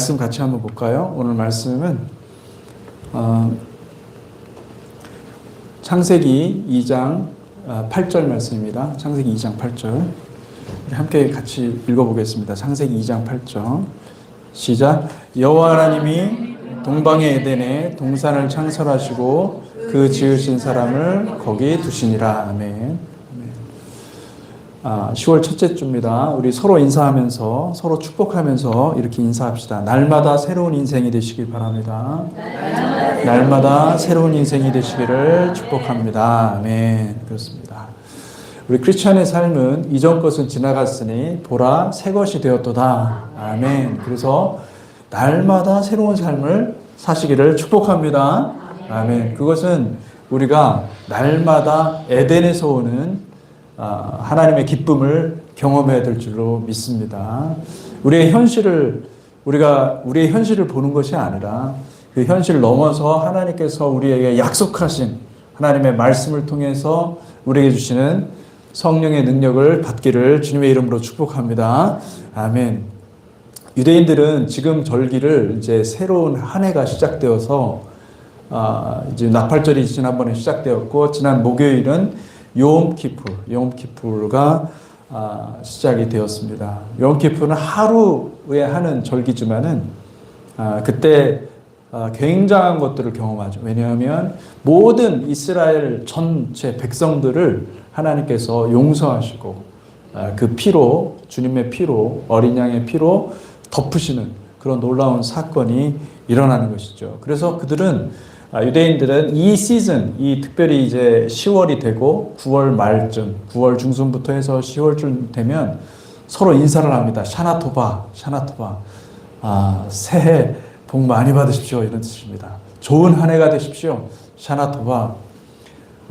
말씀 같이 한번 볼까요? 오늘 말씀은 창세기 2장 8절 말씀입니다. 창세기 2장 8절 함께 같이 읽어보겠습니다. 창세기 2장 8절 시작. 여호와 하나님이 동방의 에덴에 동산을 창설하시고 그 지으신 사람을 거기 두시니라. 아멘. 10월 첫째 주입니다. 우리 서로 인사하면서 서로 축복하면서 이렇게 인사합시다. 날마다 새로운 인생이 되시길 바랍니다. 날마다 새로운 인생이 되시기를 축복합니다. 아멘. 그렇습니다. 우리 크리스천의 삶은 이전 것은 지나갔으니 보라 새 것이 되었도다. 아멘. 그래서 날마다 새로운 삶을 사시기를 축복합니다. 아멘. 그것은 우리가 날마다 에덴에서 오는 하나님의 기쁨을 경험해야 될 줄로 믿습니다. 우리의 현실을 보는 것이 아니라 그 현실을 넘어서 하나님께서 우리에게 약속하신 하나님의 말씀을 통해서 우리에게 주시는 성령의 능력을 받기를 주님의 이름으로 축복합니다. 아멘. 유대인들은 지금 절기를 이제 새로운 한 해가 시작되어서 이제 나팔절이 지난번에 시작되었고 지난 목요일은 요엄키프르가 시작이 되었습니다. 요엄키프르는 하루에 하는 절기지만은 그때 굉장한 것들을 경험하죠. 왜냐하면 모든 이스라엘 전체 백성들을 하나님께서 용서하시고 그 피로, 주님의 피로, 어린 양의 피로 덮으시는 그런 놀라운 사건이 일어나는 것이죠. 그래서 유대인들은 이 시즌, 특별히 이제 10월이 되고 9월 말쯤, 9월 중순부터 해서 10월쯤 되면 서로 인사를 합니다. 샤나토바. 새해 복 많이 받으십시오. 이런 뜻입니다. 좋은 한 해가 되십시오. 샤나토바.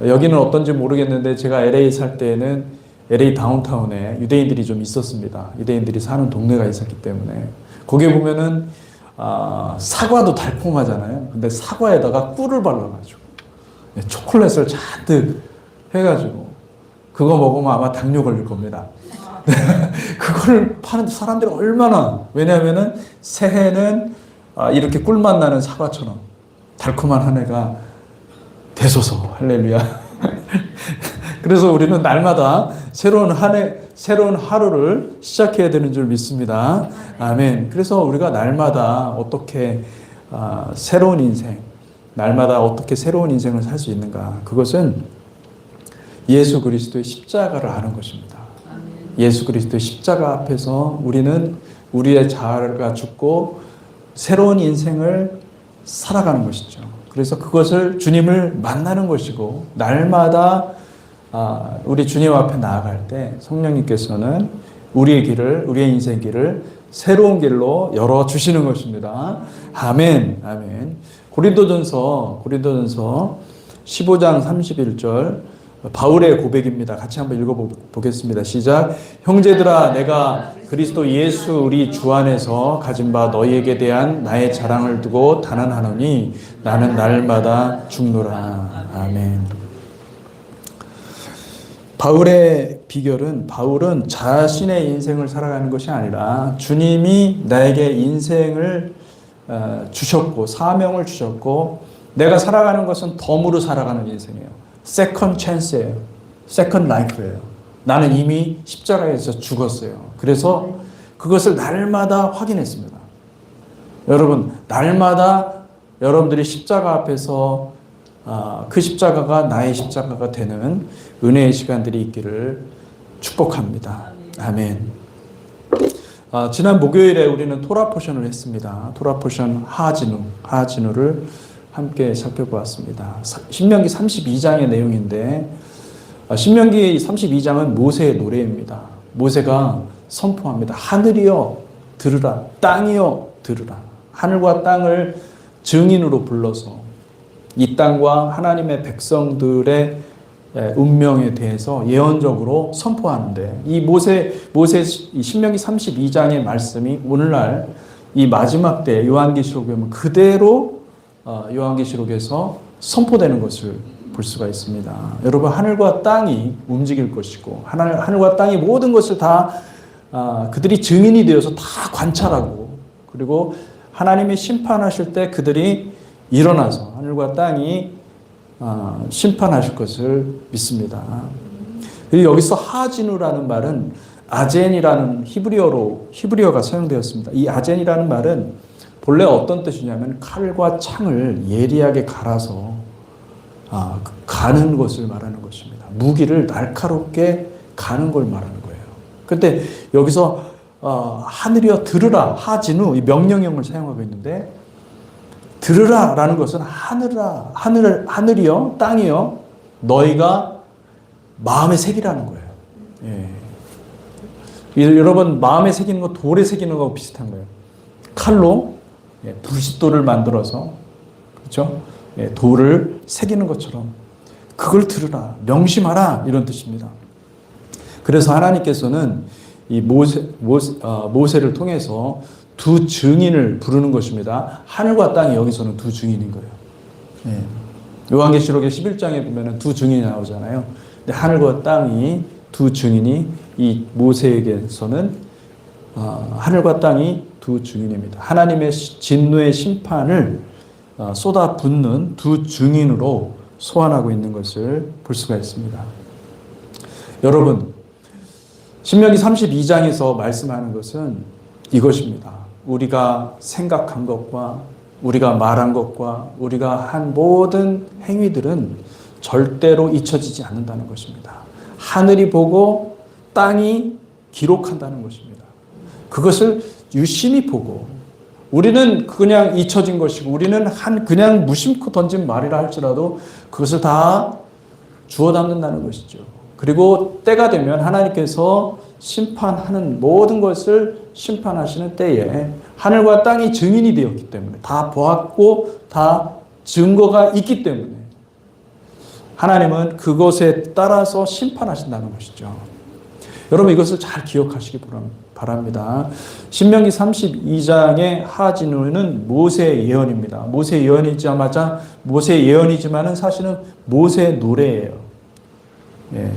여기는 어떤지 모르겠는데 제가 LA 살 때에는 LA 다운타운에 유대인들이 좀 있었습니다. 유대인들이 사는 동네가 있었기 때문에 거기에 보면은 사과도 달콤하잖아요. 근데 사과에다가 꿀을 발라가지고 초콜릿을 잔뜩 해가지고 그거 먹으면 아마 당뇨 걸릴 겁니다. 그걸 파는 사람들이 왜냐하면은 새해는 이렇게 꿀맛 나는 사과처럼 달콤한 한 해가 되소서. 할렐루야. 그래서 우리는 날마다 새로운 하루를 시작해야 되는 줄 믿습니다. 아멘. 그래서 우리가 날마다 어떻게 새로운 인생, 날마다 어떻게 새로운 인생을 살 수 있는가? 그것은 예수 그리스도의 십자가를 아는 것입니다. 예수 그리스도의 십자가 앞에서 우리는 우리의 자아가 죽고 새로운 인생을 살아가는 것이죠. 그래서 그것을 주님을 만나는 것이고 날마다 우리 주님 앞에 나아갈 때 성령님께서는 우리의 인생 길을 새로운 길로 열어주시는 것입니다. 아멘. 고린도전서 15장 31절 바울의 고백입니다. 같이 한번 읽어보겠습니다. 시작. 형제들아 내가 그리스도 예수 우리 주 안에서 가진 바 너희에게 대한 나의 자랑을 두고 단언하노니 나는 날마다 죽노라. 아멘. 바울의 비결은 바울은 자신의 인생을 살아가는 것이 아니라 주님이 나에게 인생을 주셨고 사명을 주셨고 내가 살아가는 것은 덤으로 살아가는 인생이에요. 세컨드 찬스예요. 세컨드 라이프예요. 나는 이미 십자가에서 죽었어요. 그래서 그것을 날마다 확인했습니다. 여러분 날마다 여러분들이 십자가 앞에서 그 십자가가 나의 십자가가 되는 은혜의 시간들이 있기를 축복합니다. 아멘. 지난 목요일에 우리는 토라 포션을 했습니다. 토라 포션 하하지누를 함께 살펴보았습니다. 신명기 32장의 내용인데 신명기 32장은 모세의 노래입니다. 모세가 선포합니다. 하늘이여 들으라, 땅이여 들으라. 하늘과 땅을 증인으로 불러서 이 땅과 하나님의 백성들의 운명에 대해서 예언적으로 선포하는데 이 모세 신명기 32장의 말씀이 오늘날 이 마지막 때 요한계시록에 보면 그대로 요한계시록에서 선포되는 것을 볼 수가 있습니다. 여러분 하늘과 땅이 움직일 것이고 하늘과 땅이 모든 것을 다 그들이 증인이 되어서 다 관찰하고 그리고 하나님이 심판하실 때 그들이 일어나서 하늘과 땅이 심판하실 것을 믿습니다. 그리고 여기서 하지누라는 말은 아젠이라는 히브리어가 사용되었습니다. 이 아젠이라는 말은 본래 어떤 뜻이냐면 칼과 창을 예리하게 갈아서 가는 것을 말하는 것입니다. 무기를 날카롭게 가는 걸 말하는 거예요. 그런데 여기서 하늘이여 들으라, 하지누 이 명령형을 사용하고 있는데 들으라라는 것은 하늘이여 땅이여 너희가 마음에 새기라는 거예요. 예. 여러분 마음에 새기는 거 돌에 새기는 거하고 비슷한 거예요. 칼로 불싯돌을 만들어서 그렇죠? 돌을 새기는 것처럼 그걸 들으라, 명심하라 이런 뜻입니다. 그래서 하나님께서는 이 모세를 통해서 두 증인을 부르는 것입니다. 하늘과 땅이 여기서는 두 증인인 거예요. 요한계시록의 11장에 보면 두 증인이 나오잖아요. 근데 하늘과 땅이 두 증인이 이 모세에게서는 하늘과 땅이 두 증인입니다. 하나님의 진노의 심판을 쏟아붓는 두 증인으로 소환하고 있는 것을 볼 수가 있습니다. 여러분, 신명기 32장에서 말씀하는 것은 이것입니다. 우리가 생각한 것과 우리가 말한 것과 우리가 한 모든 행위들은 절대로 잊혀지지 않는다는 것입니다. 하늘이 보고 땅이 기록한다는 것입니다. 그것을 유심히 보고 우리는 그냥 잊혀진 것이고 우리는 그냥 무심코 던진 말이라 할지라도 그것을 다 주워 담는다는 것이죠. 그리고 때가 되면 하나님께서 심판하는 모든 것을 심판하시는 때에 하늘과 땅이 증인이 되었기 때문에 다 보았고 다 증거가 있기 때문에 하나님은 그것에 따라서 심판하신다는 것이죠. 여러분 이것을 잘 기억하시기 바랍니다. 신명기 32장의 하지누는 모세의 예언입니다. 모세의 예언이자마자 모세의 예언이지만은 사실은 모세의 노래예요. 예.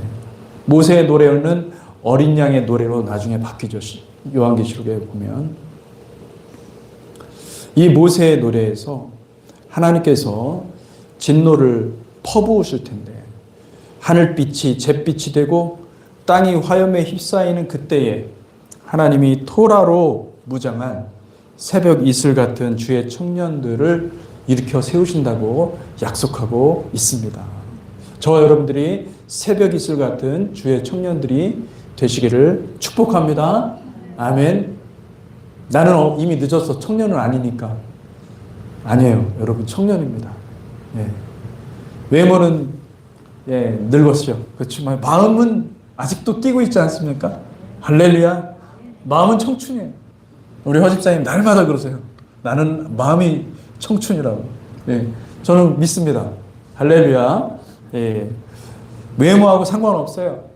모세의 노래는 어린 양의 노래로 나중에 바뀌죠. 요한계시록에 보면 이 모세의 노래에서 하나님께서 진노를 퍼부으실 텐데 하늘빛이 잿빛이 되고 땅이 화염에 휩싸이는 그때에 하나님이 토라로 무장한 새벽 이슬 같은 주의 청년들을 일으켜 세우신다고 약속하고 있습니다. 저와 여러분들이 새벽 이슬 같은 주의 청년들이 되시기를 축복합니다. 아멘. 나는 이미 늦어서 청년은 아니니까. 아니에요. 여러분 청년입니다. 예. 외모는 늙었죠. 그렇지만 마음은 아직도 뛰고 있지 않습니까? 할렐루야. 마음은 청춘이에요. 우리 허집사님 날마다 그러세요. 나는 마음이 청춘이라고. 예. 저는 믿습니다. 할렐루야. 예. 외모하고 상관없어요.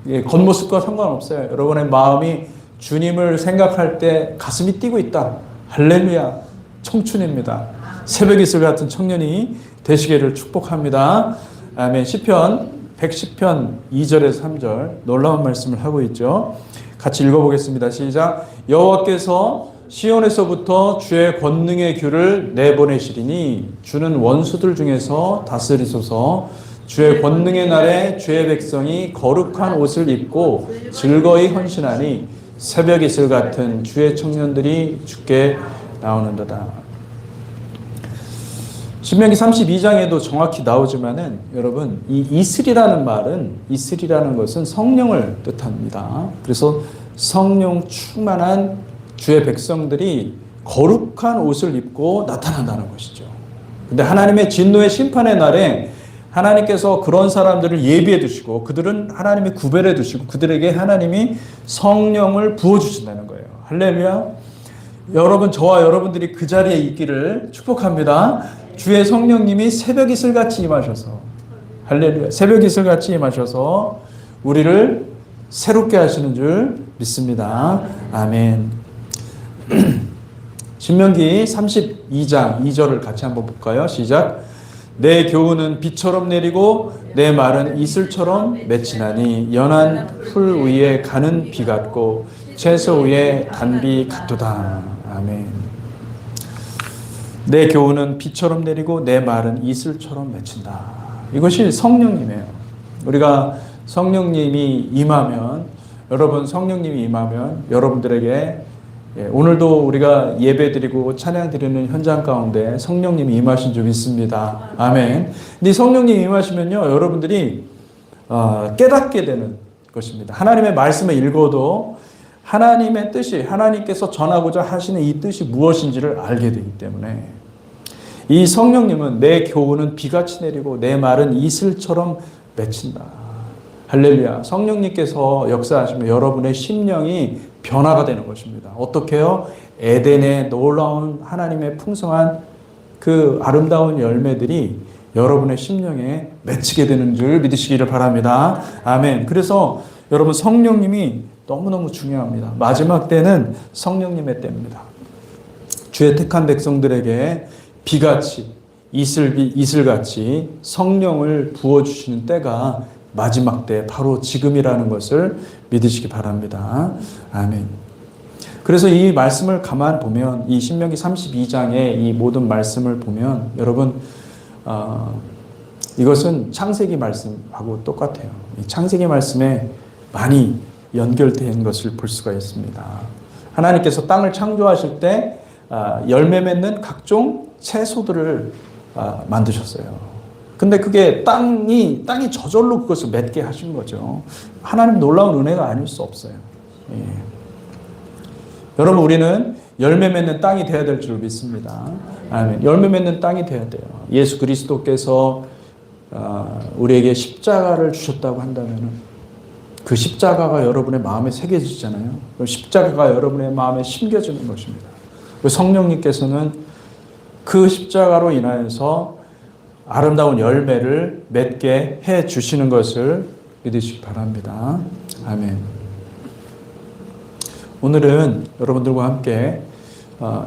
예. 겉모습과 상관없어요. 여러분의 마음이 주님을 생각할 때 가슴이 뛰고 있다. 할렐루야. 청춘입니다. 새벽 이슬 같은 청년이 되시기를 축복합니다. 아멘. 시편 110편 2절에서 3절 놀라운 말씀을 하고 있죠. 같이 읽어보겠습니다. 시작. 여호와께서 시온에서부터 주의 권능의 규를 내보내시리니 주는 원수들 중에서 다스리소서. 주의 권능의 날에 주의 백성이 거룩한 옷을 입고 즐거이 헌신하니 새벽 이슬 같은 주의 청년들이 주께 나오는도다. 신명기 32장에도 정확히 나오지만은 여러분 이 이슬이라는 말은 이슬이라는 것은 성령을 뜻합니다. 그래서 성령 충만한 주의 백성들이 거룩한 옷을 입고 나타난다는 것이죠. 근데 하나님의 진노의 심판의 날에 하나님께서 그런 사람들을 예비해 두시고 그들은 하나님이 구별해 두시고 그들에게 하나님이 성령을 부어 주신다는 거예요. 할렐루야. 여러분 저와 여러분들이 그 자리에 있기를 축복합니다. 주의 성령님이 새벽 이슬같이 임하셔서 할렐루야. 새벽 이슬같이 임하셔서 우리를 새롭게 하시는 줄 믿습니다. 아멘. 신명기 32장 2절을 같이 한번 볼까요? 시작. 내 교훈은 비처럼 내리고 내 말은 이슬처럼 맺히나니 연한 풀 위에 가는 비 같고 채소 위에 단비 같도다. 아멘. 내 교훈은 비처럼 내리고 내 말은 이슬처럼 맺힌다. 이것이 성령님이에요. 우리가 성령님이 임하면, 여러분 성령님이 임하면 여러분들에게 오늘도 우리가 예배 드리고 찬양 드리는 현장 가운데 성령님이 임하신 줄 믿습니다. 아멘. 근데 성령님이 임하시면요, 여러분들이 깨닫게 되는 것입니다. 하나님의 말씀을 읽어도 하나님의 뜻이, 하나님께서 전하고자 하시는 이 뜻이 무엇인지를 알게 되기 때문에 이 성령님은 내 교훈은 비같이 내리고 내 말은 이슬처럼 맺힌다. 할렐루야. 성령님께서 역사하시면 여러분의 심령이 변화가 되는 것입니다. 어떻게요? 에덴의 놀라운 하나님의 풍성한 그 아름다운 열매들이 여러분의 심령에 맺히게 되는 줄 믿으시기를 바랍니다. 아멘. 그래서 여러분 성령님이 너무너무 중요합니다. 마지막 때는 성령님의 때입니다. 주의 택한 백성들에게 비같이 이슬같이 성령을 부어주시는 때가 마지막 때 바로 지금이라는 것을 믿으시기 바랍니다. 아멘. 그래서 이 말씀을 가만 보면 이 신명기 32장의 이 모든 말씀을 보면 여러분 이것은 창세기 말씀하고 똑같아요. 이 창세기 말씀에 많이 연결된 것을 볼 수가 있습니다. 하나님께서 땅을 창조하실 때 열매 맺는 각종 채소들을 만드셨어요. 근데 그게 땅이 저절로 그것을 맺게 하신 거죠. 하나님 놀라운 은혜가 아닐 수 없어요. 예. 여러분 우리는 열매 맺는 땅이 되어야 될 줄 믿습니다. 아멘. 열매 맺는 땅이 되어야 돼요. 예수 그리스도께서 우리에게 십자가를 주셨다고 한다면 그 십자가가 여러분의 마음에 새겨지잖아요. 그 십자가가 여러분의 마음에 심겨지는 것입니다. 성령님께서는 그 십자가로 인하여서 아름다운 열매를 맺게 해 주시는 것을 믿으시기 바랍니다. 아멘. 오늘은 여러분들과 함께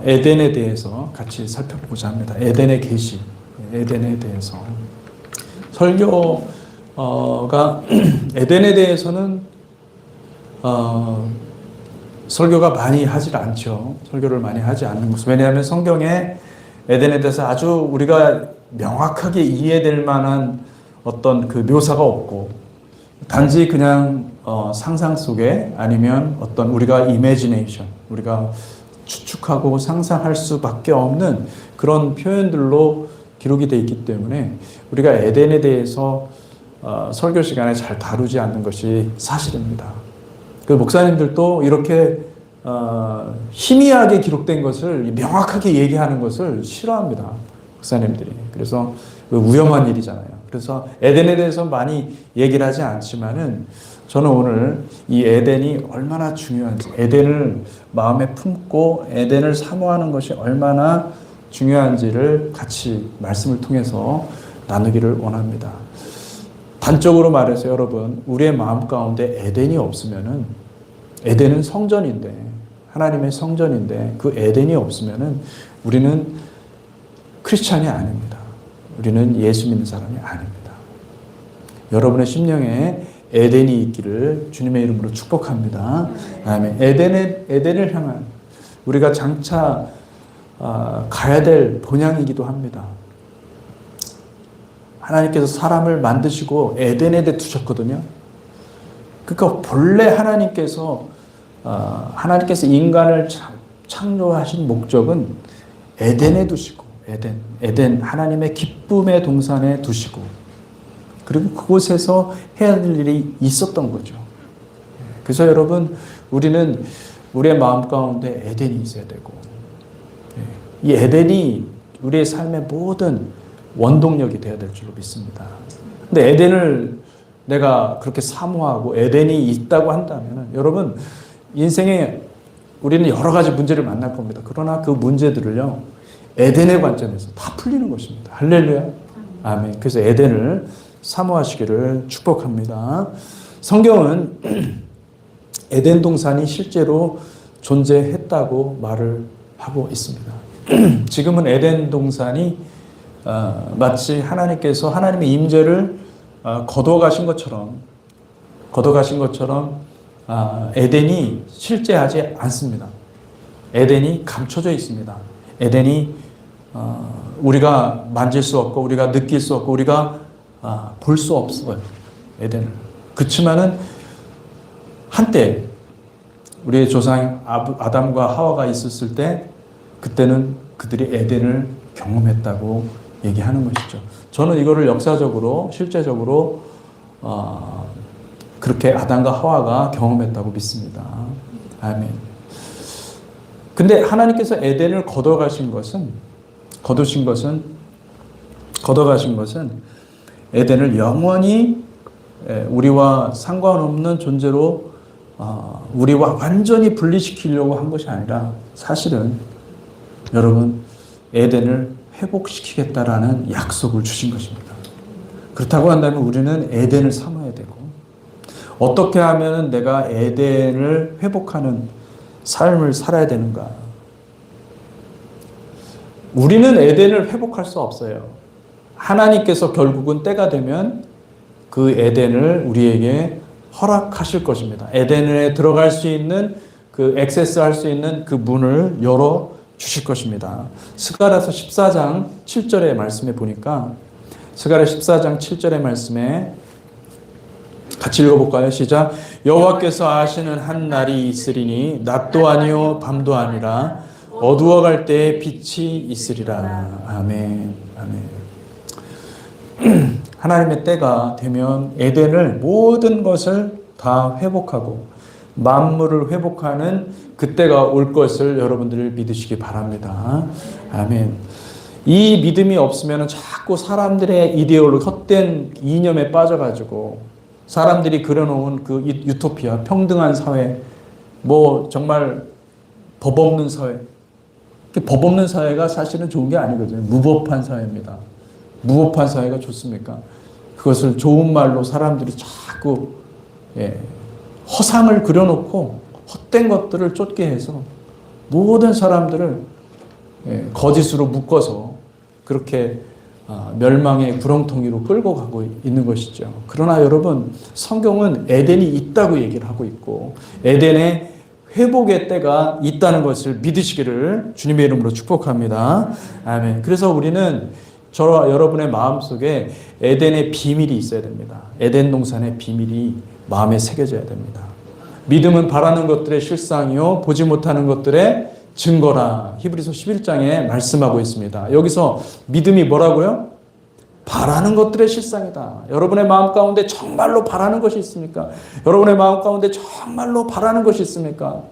에덴에 대해서 같이 살펴보고자 합니다. 에덴의 계시, 에덴에 대해서. 설교가 에덴에 대해서는 설교가 많이 하질 않죠. 설교를 많이 하지 않는 것은. 왜냐하면 성경에 에덴에 대해서 아주 우리가 명확하게 이해될 만한 어떤 그 묘사가 없고 단지 그냥 상상 속에 아니면 어떤 우리가 이미지네이션, 우리가 추측하고 상상할 수밖에 없는 그런 표현들로 기록이 되어 있기 때문에 우리가 에덴에 대해서 설교 시간에 잘 다루지 않는 것이 사실입니다. 그 목사님들도 이렇게 희미하게 기록된 것을 명확하게 얘기하는 것을 싫어합니다. 목사님들이. 그래서 위험한 일이잖아요. 그래서 에덴에 대해서 많이 얘기를 하지 않지만은 저는 오늘 이 에덴이 얼마나 중요한지, 에덴을 마음에 품고 에덴을 사모하는 것이 얼마나 중요한지를 같이 말씀을 통해서 나누기를 원합니다. 단적으로 말해서 여러분, 우리의 마음 가운데 에덴이 없으면은, 에덴은 성전인데, 하나님의 성전인데 그 에덴이 없으면은 우리는 크리스찬이 아닙니다. 우리는 예수 믿는 사람이 아닙니다. 여러분의 심령에 에덴이 있기를 주님의 이름으로 축복합니다. 아멘. 에덴을 향한 우리가 장차 가야 될 본향이기도 합니다. 하나님께서 사람을 만드시고 에덴에 두셨거든요. 그러니까 본래 하나님께서 인간을 창조하신 목적은 에덴에 두시고 에덴 하나님의 기쁨의 동산에 두시고 그리고 그곳에서 해야 될 일이 있었던 거죠. 그래서 여러분 우리는 우리의 마음 가운데 에덴이 있어야 되고 이 에덴이 우리의 삶의 모든 원동력이 되어야 될 줄로 믿습니다. 근데 에덴을 내가 그렇게 사모하고 에덴이 있다고 한다면 여러분 인생에 우리는 여러 가지 문제를 만날 겁니다. 그러나 그 문제들을요 에덴의 관점에서 다 풀리는 것입니다. 할렐루야. 아멘. 그래서 에덴을 사모하시기를 축복합니다. 성경은 에덴 동산이 실제로 존재했다고 말을 하고 있습니다. 지금은 에덴 동산이 마치 하나님께서 하나님의 임재를 거둬가신 것처럼 에덴이 실제하지 않습니다. 에덴이 감춰져 있습니다. 에덴이 우리가 만질 수 없고 우리가 느낄 수 없고 우리가 볼 수 없어요. 에덴을. 그렇지만은 한때 우리의 조상 아담과 하와가 있었을 때 그때는 그들이 에덴을 경험했다고 얘기하는 것이죠. 저는 이거를 역사적으로 실제적으로 그렇게 아담과 하와가 경험했다고 믿습니다. 아멘. 근데 하나님께서 에덴을 걷어가신 것은 에덴을 영원히 우리와 상관없는 존재로 우리와 완전히 분리시키려고 한 것이 아니라 사실은 여러분 에덴을 회복시키겠다라는 약속을 주신 것입니다. 그렇다고 한다면 우리는 에덴을 삼아야 되고 어떻게 하면 내가 에덴을 회복하는 삶을 살아야 되는가? 우리는 에덴을 회복할 수 없어요. 하나님께서 결국은 때가 되면 그 에덴을 우리에게 허락하실 것입니다. 에덴에 들어갈 수 있는 그 액세스할 수 있는 그 문을 열어 주실 것입니다. 스가랴서 14장 7절의 말씀에 보니까 스가랴 14장 7절의 말씀에 같이 읽어볼까요? 시작. 여호와께서 아시는 한 날이 있으리니 낮도 아니요 밤도 아니라 어두워갈 때에 빛이 있으리라. 아멘. 아멘. 하나님의 때가 되면 에덴을 모든 것을 다 회복하고 만물을 회복하는 그때가 올 것을 여러분들을 믿으시기 바랍니다. 아멘. 이 믿음이 없으면 자꾸 사람들의 이데올로기, 헛된 이념에 빠져가지고 사람들이 그려놓은 그 유토피아, 평등한 사회, 뭐 정말 법 없는 사회. 법 없는 사회가 사실은 좋은 게 아니거든요. 무법한 사회입니다. 무법한 사회가 좋습니까? 그것을 좋은 말로 사람들이 자꾸 허상을 그려놓고 헛된 것들을 쫓게 해서 모든 사람들을 거짓으로 묶어서 그렇게 멸망의 구렁텅이로 끌고 가고 있는 것이죠. 그러나 여러분 성경은 에덴이 있다고 얘기를 하고 있고 에덴의 회복의 때가 있다는 것을 믿으시기를 주님의 이름으로 축복합니다. 아멘. 그래서 우리는 저와 여러분의 마음속에 에덴의 비밀이 있어야 됩니다. 에덴 동산의 비밀이 마음에 새겨져야 됩니다. 믿음은 바라는 것들의 실상이요 보지 못하는 것들의 증거라. 히브리서 11장에 말씀하고 있습니다. 여기서 믿음이 뭐라고요? 바라는 것들의 실상이다. 여러분의 마음 가운데 정말로 바라는 것이 있습니까? 여러분의 마음 가운데 정말로 바라는 것이 있습니까?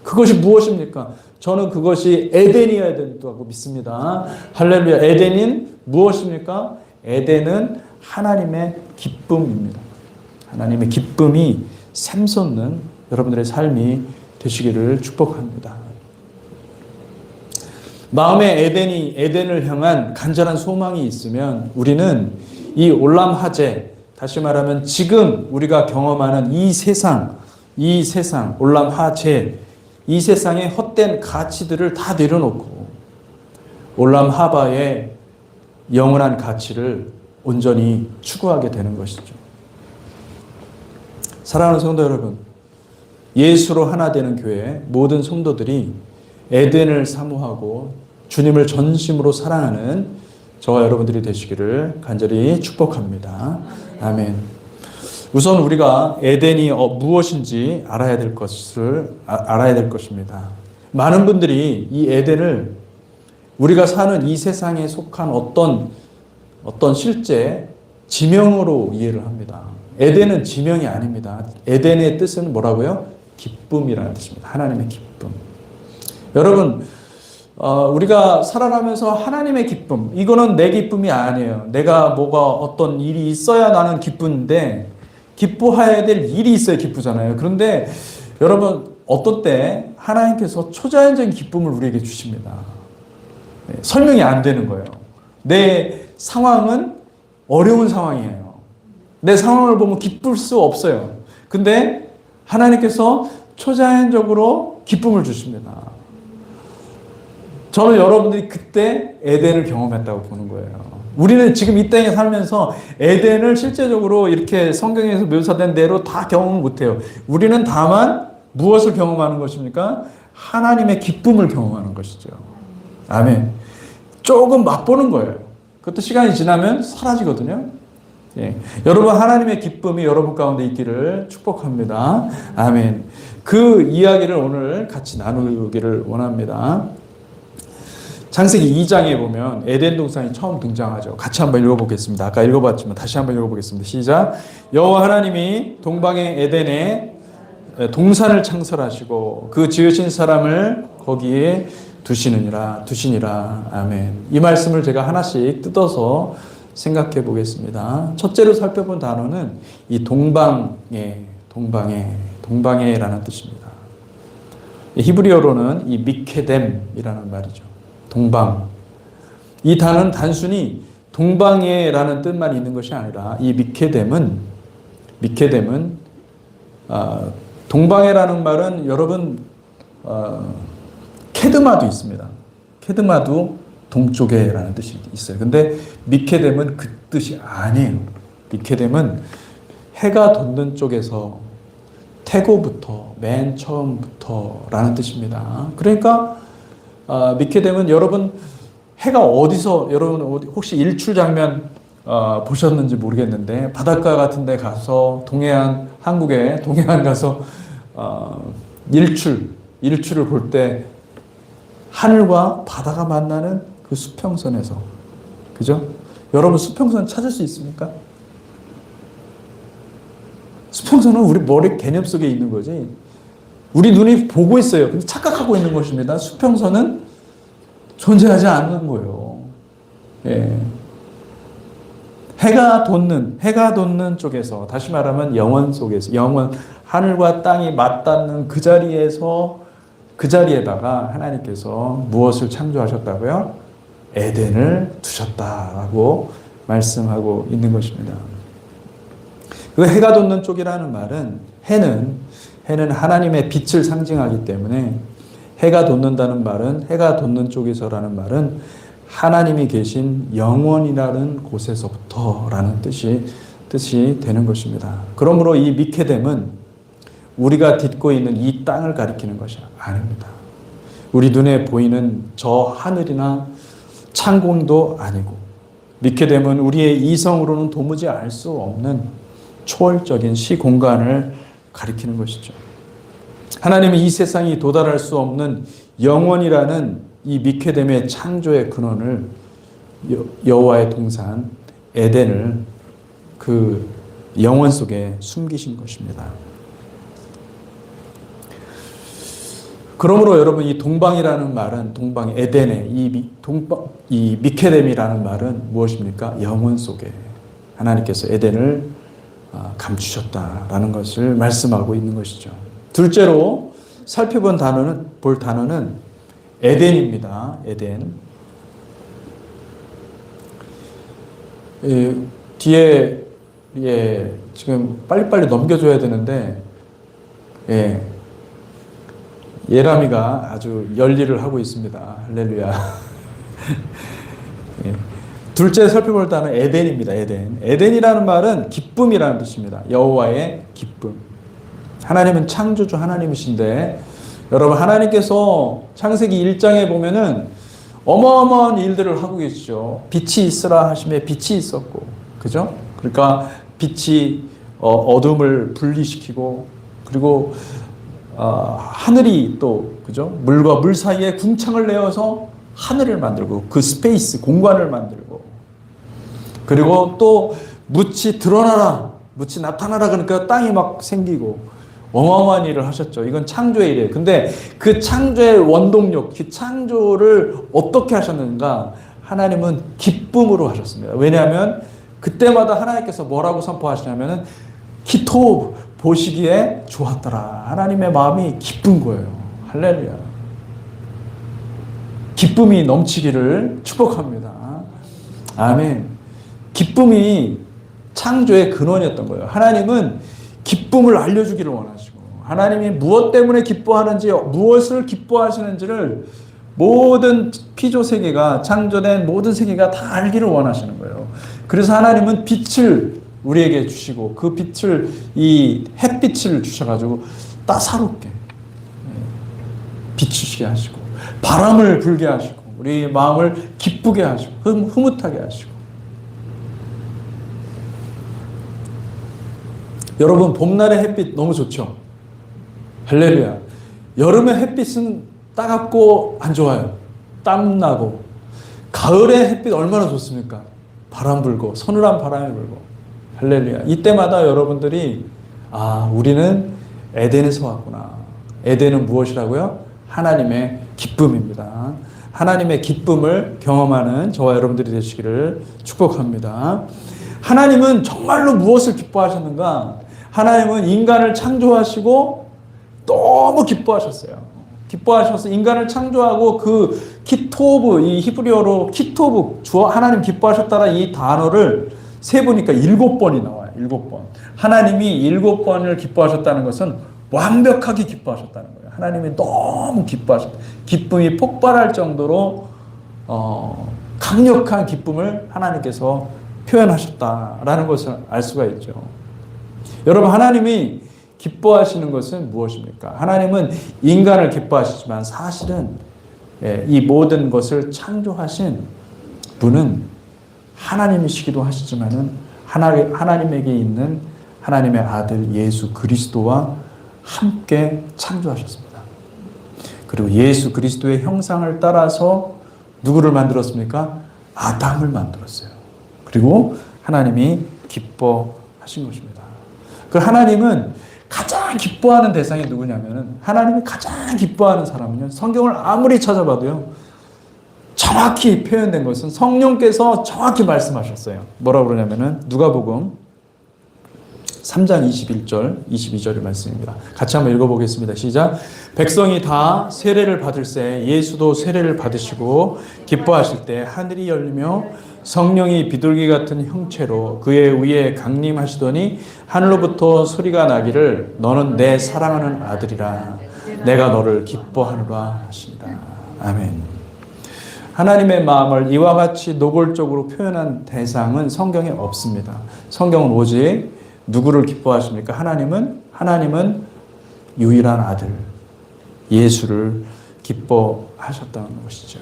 그것이 무엇입니까? 저는 그것이 에덴이어야 된다고 믿습니다. 할렐루야. 에덴인 무엇입니까? 에덴은 하나님의 기쁨입니다. 하나님의 기쁨이 샘솟는 여러분들의 삶이 되시기를 축복합니다. 마음에 에덴을 향한 간절한 소망이 있으면 우리는 이 올람하제, 다시 말하면 지금 우리가 경험하는 이 세상, 올람하제, 이 세상의 헛된 가치들을 다 내려놓고 올람하바의 영원한 가치를 온전히 추구하게 되는 것이죠. 사랑하는 성도 여러분, 예수로 하나 되는 교회 모든 성도들이 에덴을 사모하고 주님을 전심으로 사랑하는 저와 여러분들이 되시기를 간절히 축복합니다. 아멘. 우선 우리가 에덴이 무엇인지 알아야 될 것입니다. 많은 분들이 이 에덴을 우리가 사는 이 세상에 속한 어떤 실제 지명으로 이해를 합니다. 에덴은 지명이 아닙니다. 에덴의 뜻은 뭐라고요? 기쁨이라는 뜻입니다. 하나님의 기쁨. 여러분, 우리가 살아가면서 하나님의 기쁨, 이거는 내 기쁨이 아니에요. 내가 뭐가 어떤 일이 있어야 나는 기쁜데 기뻐해야 될 일이 있어야 기쁘잖아요. 그런데 여러분 어떤 때 하나님께서 초자연적인 기쁨을 우리에게 주십니다. 설명이 안 되는 거예요. 내 상황은 어려운 상황이에요. 내 상황을 보면 기쁠 수 없어요. 근데 하나님께서 초자연적으로 기쁨을 주십니다. 저는 여러분들이 그때 에덴을 경험했다고 보는 거예요. 우리는 지금 이 땅에 살면서 에덴을 실제적으로 이렇게 성경에서 묘사된 대로 다 경험을 못해요. 우리는 다만 무엇을 경험하는 것입니까? 하나님의 기쁨을 경험하는 것이죠. 아멘. 조금 맛보는 거예요. 그것도 시간이 지나면 사라지거든요. 예. 여러분, 하나님의 기쁨이 여러분 가운데 있기를 축복합니다. 아멘. 그 이야기를 오늘 같이 나누기를 원합니다. 창세기 2장에 보면 에덴 동산이 처음 등장하죠. 같이 한번 읽어보겠습니다. 아까 읽어봤지만 다시 한번 읽어보겠습니다. 시작. 여호와 하나님이 동방의 에덴에 동산을 창설하시고 그 지으신 사람을 거기에 두시니라. 아멘. 이 말씀을 제가 하나씩 뜯어서 생각해 보겠습니다. 첫째로 살펴본 단어는 이 동방에라는 뜻입니다. 히브리어로는 이 미케뎀이라는 말이죠. 동방. 이 단어는 단순히 동방에라는 뜻만 있는 것이 아니라 이 미케뎀은 동방에라는 말은 여러분 케드마도 있습니다. 케드마도 동쪽에라는 뜻이 있어요. 근데 미케뎀은 그 뜻이 아니에요. 미케뎀은 해가 돋는 쪽에서 태고부터 맨 처음부터라는 뜻입니다. 그러니까 미케뎀은 여러분 해가 어디서 여러분 혹시 일출 장면 보셨는지 모르겠는데 바닷가 같은 데 가서 한국의 동해안 가서 일출을 볼 때 하늘과 바다가 만나는 그 수평선에서, 그죠? 여러분 수평선 찾을 수 있습니까? 수평선은 우리 머리 개념 속에 있는 거지. 우리 눈이 보고 있어요. 근데 착각하고 있는 것입니다. 수평선은 존재하지 않는 거예요. 예. 해가 돋는 쪽에서, 다시 말하면 영원 속에서, 하늘과 땅이 맞닿는 그 자리에다가 하나님께서 무엇을 창조하셨다고요? 에덴을 두셨다라고 말씀하고 있는 것입니다. 그 해가 돋는 쪽이라는 말은 해는 하나님의 빛을 상징하기 때문에 해가 돋는 쪽에서라는 말은 하나님이 계신 영원이라는 곳에서부터라는 뜻이 되는 것입니다. 그러므로 이 미케뎀은 우리가 딛고 있는 이 땅을 가리키는 것이 아닙니다. 우리 눈에 보이는 저 하늘이나 창공도 아니고, 미케뎀은 우리의 이성으로는 도무지 알 수 없는 초월적인 시공간을 가리키는 것이죠. 하나님은 이 세상이 도달할 수 없는 영원이라는 이 미케뎀의 창조의 근원을 여호와의 동산 에덴을 그 영원 속에 숨기신 것입니다. 그러므로 여러분, 이 동방이라는 말은, 에덴의 이 미케뎀이라는 말은 무엇입니까? 영원 속에 하나님께서 에덴을 감추셨다라는 것을 말씀하고 있는 것이죠. 둘째로 살펴볼 단어는 에덴입니다. 에덴. 뒤에 지금 빨리빨리 넘겨줘야 되는데 예람이가 아주 열일을 하고 있습니다. 할렐루야. 둘째 살펴볼 단어는 에덴입니다. 에덴이라는 말은 기쁨이라는 뜻입니다. 여호와의 기쁨. 하나님은 창조주 하나님이신데, 여러분, 하나님께서 창세기 1장에 보면은 어마어마한 일들을 하고 계시죠. 빛이 있으라 하심에 빛이 있었고, 그죠? 그러니까 빛이 어둠을 분리시키고, 그리고 하늘이 또, 그죠? 물과 물 사이에 궁창을 내어서 하늘을 만들고, 그 스페이스, 공간을 만들고, 그리고 또 묻이 드러나라, 묻이 나타나라, 그러니까 땅이 막 생기고, 어마어마한 일을 하셨죠. 이건 창조의 일이에요. 근데 그 창조의 원동력, 그 창조를 어떻게 하셨는가? 하나님은 기쁨으로 하셨습니다. 왜냐하면 그때마다 하나님께서 뭐라고 선포하시냐면은 기토 보시기에 좋았더라. 하나님의 마음이 기쁜 거예요. 할렐루야. 기쁨이 넘치기를 축복합니다. 아멘. 기쁨이 창조의 근원이었던 거예요. 하나님은 기쁨을 알려주기를 원하시고, 하나님이 무엇 때문에 기뻐하는지, 무엇을 기뻐하시는지를 모든 피조 세계가, 창조된 모든 세계가 다 알기를 원하시는 거예요. 그래서 하나님은 빛을 우리에게 주시고, 그 빛을, 이 햇빛을 주셔가지고 따사롭게 비추시게 하시고, 바람을 불게 하시고, 우리의 마음을 기쁘게 하시고 흐뭇하게 하시고. 여러분, 봄날의 햇빛 너무 좋죠? 할렐루야. 여름의 햇빛은 따갑고 안 좋아요. 땀나고. 가을의 햇빛 얼마나 좋습니까? 바람 불고 서늘한 바람이 불고. 할렐루야. 이때마다 여러분들이 우리는 에덴에서 왔구나. 에덴은 무엇이라고요? 하나님의 기쁨입니다. 하나님의 기쁨을 경험하는 저와 여러분들이 되시기를 축복합니다. 하나님은 정말로 무엇을 기뻐하셨는가? 하나님은 인간을 창조하시고 너무 기뻐하셨어요. 기뻐하셔서 인간을 창조하고 그 키토브, 이 히브리어로 키토브, 하나님 기뻐하셨다는 이 단어를 세보니까 7번이 나와요. 7번. 하나님이 7번을 기뻐하셨다는 것은 완벽하게 기뻐하셨다는 거예요. 하나님이 너무 기뻐하셨다. 기쁨이 폭발할 정도로 강력한 기쁨을 하나님께서 표현하셨다라는 것을 알 수가 있죠. 여러분, 하나님이 기뻐하시는 것은 무엇입니까? 하나님은 인간을 기뻐하시지만 사실은 이 모든 것을 창조하신 분은 하나님이시기도 하시지만은 하나님에게 있는 하나님의 아들 예수 그리스도와 함께 창조하셨습니다. 그리고 예수 그리스도의 형상을 따라서 누구를 만들었습니까? 아담을 만들었어요. 그리고 하나님이 기뻐하신 것입니다. 그 하나님은 가장 기뻐하는 대상이 누구냐면은, 하나님이 가장 기뻐하는 사람은요, 성경을 아무리 찾아봐도요, 정확히 표현된 것은 성령께서 정확히 말씀하셨어요. 뭐라고 그러냐면은 누가복음 3장 21절, 22절의 말씀입니다. 같이 한번 읽어보겠습니다. 시작. 백성이 다 세례를 받을새 예수도 세례를 받으시고 기뻐하실 때 하늘이 열리며 성령이 비둘기 같은 형체로 그의 위에 강림하시더니 하늘로부터 소리가 나기를 너는 내 사랑하는 아들이라 내가 너를 기뻐하노라 하신다. 아멘. 하나님의 마음을 이와 같이 노골적으로 표현한 대상은 성경에 없습니다. 성경은 오직 누구를 기뻐하십니까? 하나님은 유일한 아들 예수를 기뻐하셨다는 것이죠.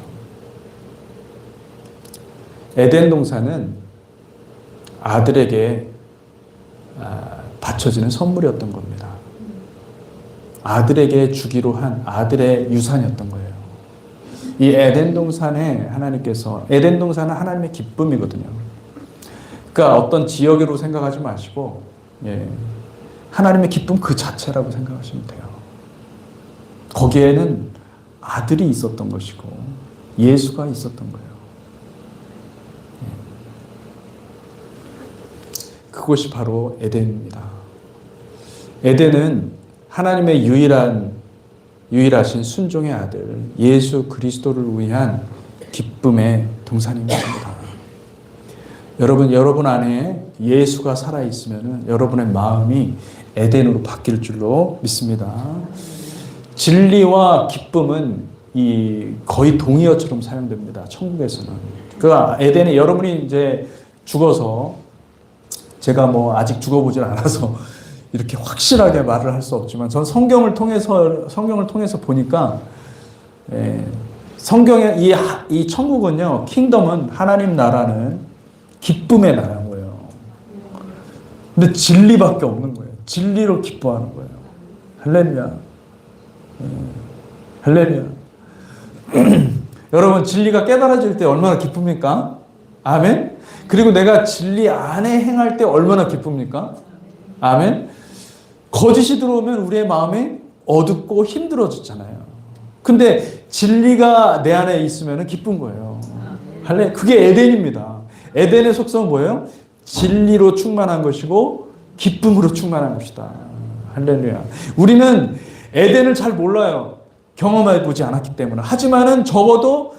에덴 동산은 아들에게 바쳐지는 선물이었던 겁니다. 아들에게 주기로 한 아들의 유산이었던 거예요. 이 에덴 동산에 에덴 동산은 하나님의 기쁨이거든요. 그러니까 어떤 지역으로 생각하지 마시고, 하나님의 기쁨 그 자체라고 생각하시면 돼요. 거기에는 아들이 있었던 것이고, 예수가 있었던 거예요. 그것이 바로 에덴입니다. 에덴은 하나님의 유일하신 순종의 아들 예수 그리스도를 위한 기쁨의 동산입니다. 여러분 안에 예수가 살아있으면 여러분의 마음이 에덴으로 바뀔 줄로 믿습니다. 진리와 기쁨은 거의 동의어처럼 사용됩니다. 천국에서는. 에덴에 여러분이 이제 죽어서, 제가 아직 죽어보질 않아서 이렇게 확실하게 말을 할 수 없지만, 전 성경을 통해서 보니까, 성경의 이 천국은요, 킹덤은 하나님 나라는 기쁨의 나라인 거예요. 근데 진리밖에 없는 거예요. 진리로 기뻐하는 거예요. 할렐루야. 할렐루야. 여러분, 진리가 깨달아질 때 얼마나 기쁩니까? 아멘. 그리고 내가 진리 안에 행할 때 얼마나 기쁩니까? 아멘. 거짓이 들어오면 우리의 마음이 어둡고 힘들어지잖아요. 근데 진리가 내 안에 있으면 기쁜 거예요. 할렐. 그게 에덴입니다. 에덴의 속성은 뭐예요? 진리로 충만한 것이고 기쁨으로 충만한 것이다. 할렐루야. 우리는 에덴을 잘 몰라요. 경험해 보지 않았기 때문에. 하지만은 적어도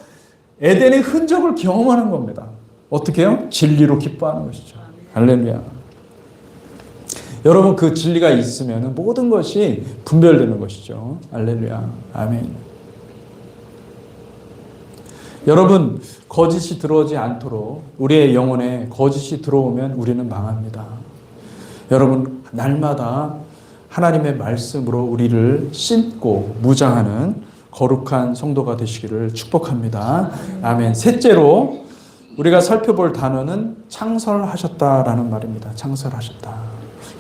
에덴의 흔적을 경험하는 겁니다. 어떻게 해요? 진리로 기뻐하는 것이죠. 할렐루야. 여러분, 그 진리가 있으면 모든 것이 분별되는 것이죠. 할렐루야. 아멘. 여러분, 거짓이 들어오지 않도록 우리의 영혼에 거짓이 들어오면 우리는 망합니다. 여러분, 날마다 하나님의 말씀으로 우리를 씻고 무장하는 거룩한 성도가 되시기를 축복합니다. 아멘. 셋째로 우리가 살펴볼 단어는 창설하셨다라는 말입니다. 창설하셨다.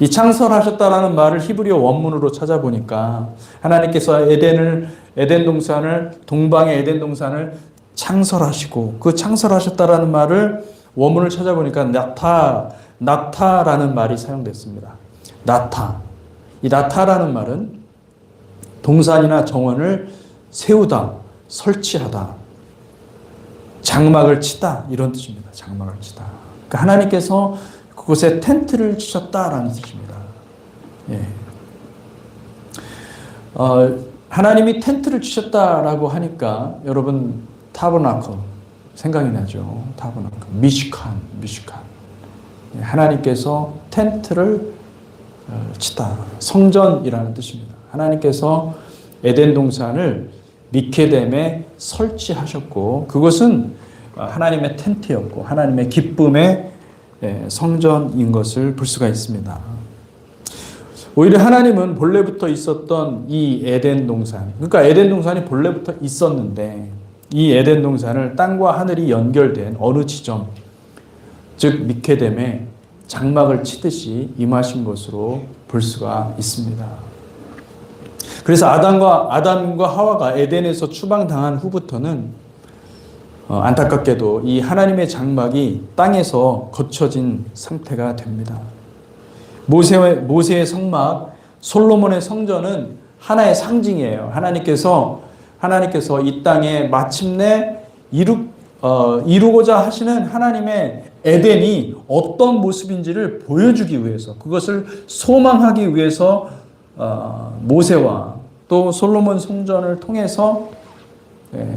이 창설하셨다라는 말을 히브리어 원문으로 찾아보니까 하나님께서 에덴 동산을 동방의 에덴 동산을 창설하시고 그 창설하셨다라는 말을 원문을 찾아보니까 나타라는 말이 사용됐습니다. 나타. 이 나타라는 말은 동산이나 정원을 세우다, 설치하다, 장막을 치다 이런 뜻입니다. 장막을 치다. 그러니까 하나님께서 그곳에 텐트를 치셨다라는 뜻입니다. 예. 하나님이 텐트를 치셨다라고 하니까 여러분 타버나클 생각이 나죠. 타버나클, 미시칸. 예. 하나님께서 텐트를 치다. 성전이라는 뜻입니다. 하나님께서 에덴 동산을 미케뎀에 설치하셨고 그것은 하나님의 텐트였고 하나님의 기쁨의 성전인 것을 볼 수가 있습니다. 오히려 하나님은 본래부터 있었던 이 에덴 동산, 그러니까 에덴 동산이 본래부터 있었는데 이 에덴 동산을 땅과 하늘이 연결된 어느 지점, 즉 미케뎀에 장막을 치듯이 임하신 것으로 볼 수가 있습니다. 그래서 아담과 하와가 에덴에서 추방당한 후부터는 안타깝게도 이 하나님의 장막이 땅에서 거쳐진 상태가 됩니다. 모세의 성막, 솔로몬의 성전은 하나의 상징이에요. 하나님께서 이 땅에 마침내 이루고자 하시는 하나님의 에덴이 어떤 모습인지를 보여주기 위해서, 그것을 소망하기 위해서 모세와 또 솔로몬 성전을 통해서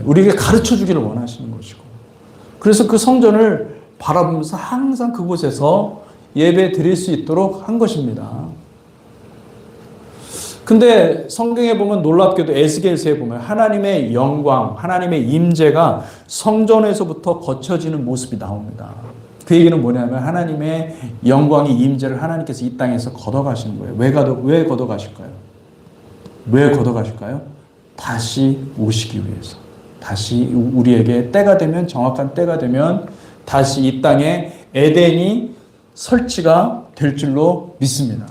우리에게 가르쳐 주기를 원하시는 것이고, 그래서 그 성전을 바라보면서 항상 그곳에서 예배 드릴 수 있도록 한 것입니다. 근데 성경에 보면 놀랍게도 에스겔서에 보면 하나님의 영광, 하나님의 임재가 성전에서부터 거쳐지는 모습이 나옵니다. 그 얘기는 뭐냐면 하나님의 영광이 임재를 하나님께서 이 땅에서 걷어가시는 거예요. 왜 걷어가실까요? 왜 걷어가실까요? 다시 오시기 위해서. 다시 우리에게 때가 되면, 정확한 때가 되면 다시 이 땅에 에덴이 설치가 될 줄로 믿습니다.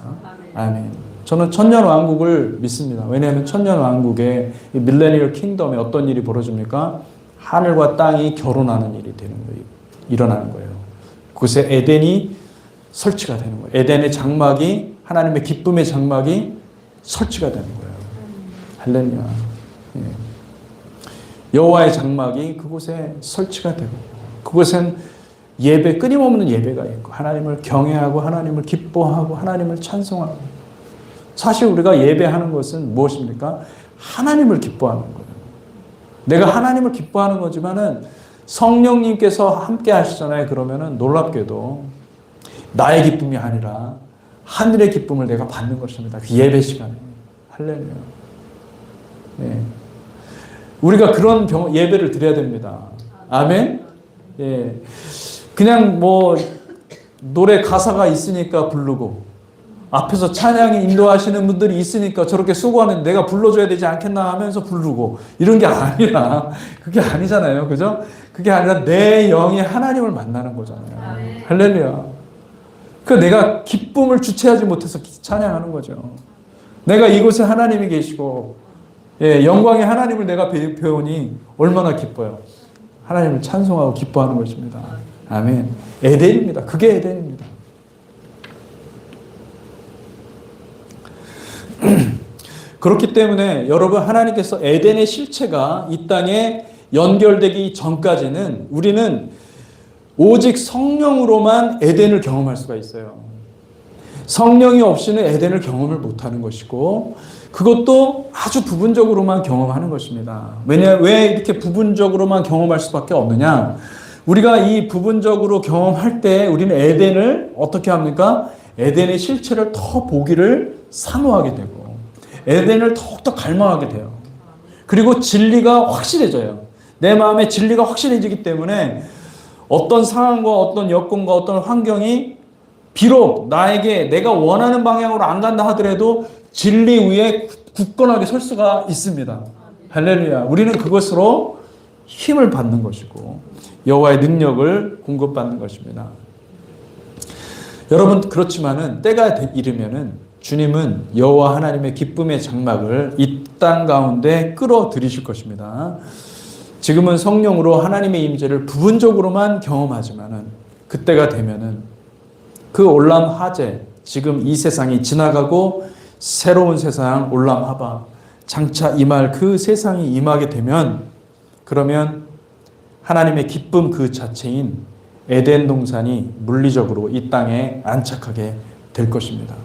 아멘. 저는 천년왕국을 믿습니다. 왜냐하면 천년왕국의 밀레니얼 킹덤에 어떤 일이 벌어집니까? 하늘과 땅이 결혼하는 일이 일어나는 거예요. 그곳에 에덴이 설치가 되는 거예요. 에덴의 장막이, 하나님의 기쁨의 장막이 설치가 되는 거예요. 할렐루야. 예. 여호와의 장막이 그곳에 설치가 되고, 그곳엔 끊임없는 예배가 있고, 하나님을 경외하고, 하나님을 기뻐하고, 하나님을 찬송하고. 사실 우리가 예배하는 것은 무엇입니까? 하나님을 기뻐하는 거예요. 내가 하나님을 기뻐하는 거지만은 성령님께서 함께 하시잖아요. 그러면은 놀랍게도 나의 기쁨이 아니라 하늘의 기쁨을 내가 받는 것입니다. 그 예배 시간에. 할렐루야. 네. 우리가 그런 예배를 드려야 됩니다. 아멘? 예. 그냥 노래 가사가 있으니까 부르고, 앞에서 찬양이 인도하시는 분들이 있으니까 저렇게 수고하는 내가 불러줘야 되지 않겠나 하면서 부르고, 이런 게 아니라, 그게 아니잖아요. 그죠? 그게 아니라 내 영이 하나님을 만나는 거잖아요. 할렐루야. 내가 기쁨을 주체하지 못해서 찬양하는 거죠. 내가 이곳에 하나님이 계시고, 영광의 하나님을 내가 배우니 얼마나 기뻐요. 하나님을 찬송하고 기뻐하는 것입니다. 아멘. 에덴입니다. 그게 에덴입니다. 그렇기 때문에 여러분, 하나님께서 에덴의 실체가 이 땅에 연결되기 전까지는 우리는 오직 성령으로만 에덴을 경험할 수가 있어요. 성령이 없이는 에덴을 경험을 못하는 것이고, 그것도 아주 부분적으로만 경험하는 것입니다. 왜 이렇게 부분적으로만 경험할 수밖에 없느냐? 우리가 이 부분적으로 경험할 때 우리는 에덴을 어떻게 합니까? 에덴의 실체를 더 보기를 사모하게 되고, 에덴을 더욱더 갈망하게 돼요. 그리고 진리가 확실해져요. 내 마음에 진리가 확실해지기 때문에 어떤 상황과 어떤 여건과 어떤 환경이 비록 나에게 내가 원하는 방향으로 안 간다 하더라도 진리 위에 굳건하게 설 수가 있습니다. 할렐루야. 우리는 그것으로 힘을 받는 것이고 여호와의 능력을 공급받는 것입니다. 여러분, 그렇지만은 때가 이르면은 주님은 여호와 하나님의 기쁨의 장막을 이 땅 가운데 끌어들이실 것입니다. 지금은 성령으로 하나님의 임재를 부분적으로만 경험하지만은 그때가 되면은 그 올람하제, 지금 이 세상이 지나가고 새로운 세상 올람하바 장차 임할 그 세상이 임하게 되면, 그러면 하나님의 기쁨 그 자체인 에덴 동산이 물리적으로 이 땅에 안착하게 될 것입니다.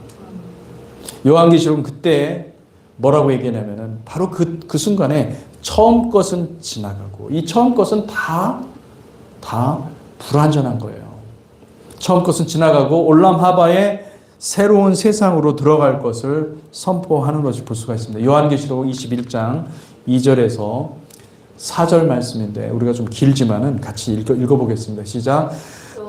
요한계시록은 그때 뭐라고 얘기하냐면은 바로 그 순간에 처음 것은 지나가고, 이 처음 것은 다 불완전한 거예요. 처음 것은 지나가고 올람하바의 새로운 세상으로 들어갈 것을 선포하는 것을 볼 수가 있습니다. 요한계시록 21장 2절에서 4절 말씀인데 우리가 좀 길지만은 같이 읽어보겠습니다. 시작.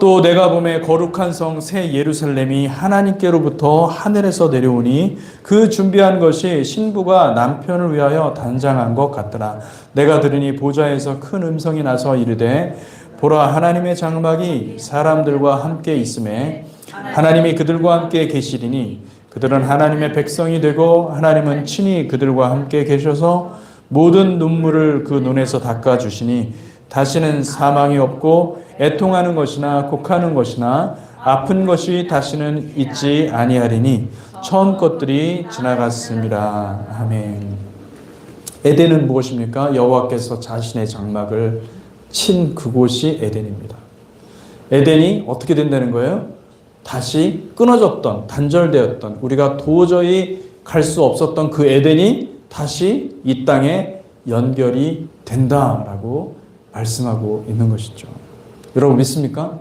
또 내가 보매 거룩한 성 새 예루살렘이 하나님께로부터 하늘에서 내려오니 그 준비한 것이 신부가 남편을 위하여 단장한 것 같더라. 내가 들으니 보좌에서 큰 음성이 나서 이르되 보라, 하나님의 장막이 사람들과 함께 있음에 하나님이 그들과 함께 계시리니 그들은 하나님의 백성이 되고 하나님은 친히 그들과 함께 계셔서 모든 눈물을 그 눈에서 닦아주시니 다시는 사망이 없고 애통하는 것이나 곡하는 것이나 아픈 것이 다시는 있지 아니하리니 처음 것들이 지나갔습니다. 아멘. 에덴은 무엇입니까? 여호와께서 자신의 장막을 친 그곳이 에덴입니다. 에덴이 어떻게 된다는 거예요? 다시 끊어졌던, 단절되었던, 우리가 도저히 갈 수 없었던 그 에덴이 다시 이 땅에 연결이 된다라고 말씀하고 있는 것이죠. 여러분 믿습니까?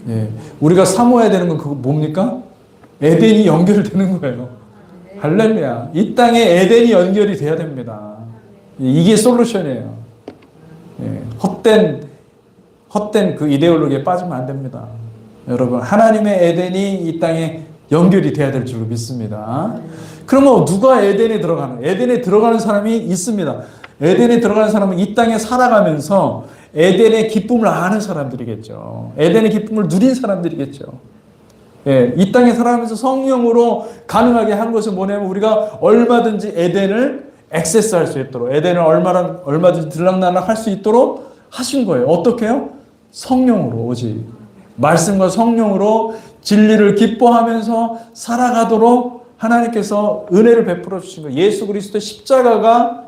예. 우리가 사모해야 되는 건 그거 뭡니까? 에덴이 연결되는 거예요. 할렐루야. 이 땅에 에덴이 연결이 돼야 됩니다. 이게 솔루션이에요. 예. 헛된 그 이데올로기에 빠지면 안 됩니다. 여러분, 하나님의 에덴이 이 땅에 연결이 돼야 될 줄로 믿습니다. 그러면 누가 에덴에 들어가는? 에덴에 들어가는 사람이 있습니다. 에덴에 들어가는 사람은 이 땅에 살아가면서 에덴의 기쁨을 아는 사람들이겠죠. 에덴의 기쁨을 누린 사람들이겠죠. 예, 이 땅에 살아가면서 성령으로 가능하게 한 것은 뭐냐면 우리가 얼마든지 에덴을 액세스할 수 있도록, 에덴을 얼마든지 들락날락 할 수 있도록 하신 거예요. 어떻게 해요? 성령으로, 오직 말씀과 성령으로 진리를 기뻐하면서 살아가도록 하나님께서 은혜를 베풀어 주신 거예요. 예수 그리스도의 십자가가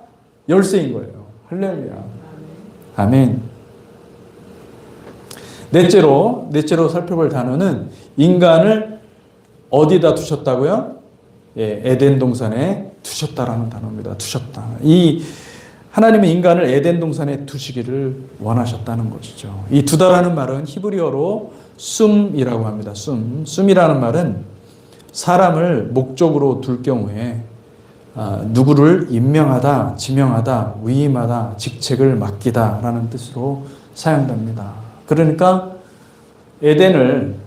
열쇠인 거예요. 할렐루야. 아멘. 넷째로 살펴볼 단어는 인간을 어디다 두셨다고요? 예, 에덴 동산에 두셨다라는 단어입니다. 두셨다. 이 하나님은 인간을 에덴 동산에 두시기를 원하셨다는 것이죠. 이 두다라는 말은 히브리어로 숨이라고 합니다. 숨이라는 말은 사람을 목적으로 둘 경우에 누구를 임명하다, 지명하다, 위임하다, 직책을 맡기다라는 뜻으로 사용됩니다. 그러니까 에덴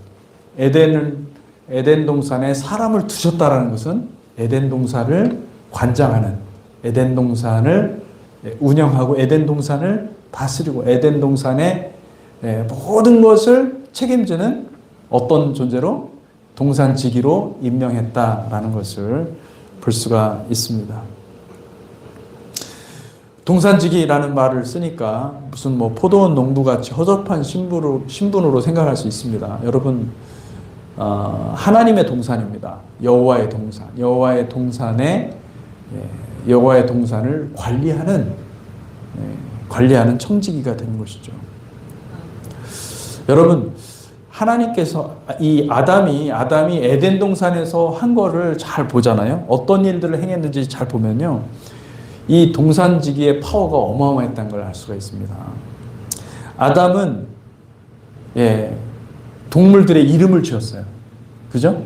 동산에 사람을 두셨다라는 것은 에덴 동산을 관장하는, 에덴 동산을 운영하고 에덴 동산을 다스리고 에덴 동산의 모든 것을 책임지는 어떤 존재로? 동산지기로 임명했다라는 것을 볼 수가 있습니다. 동산지기라는 말을 쓰니까 무슨 포도원 농부같이 허접한 신분으로 생각할 수 있습니다. 여러분, 하나님의 동산입니다. 여호와의 동산. 여호와의 동산을 관리하는 청지기가 되는 것이죠. 여러분, 하나님께서 이 아담이 에덴 동산에서 한 거를 잘 보잖아요. 어떤 일들을 행했는지 잘 보면요, 이 동산지기의 파워가 어마어마했다는 걸 알 수가 있습니다. 아담은 동물들의 이름을 지었어요. 그죠?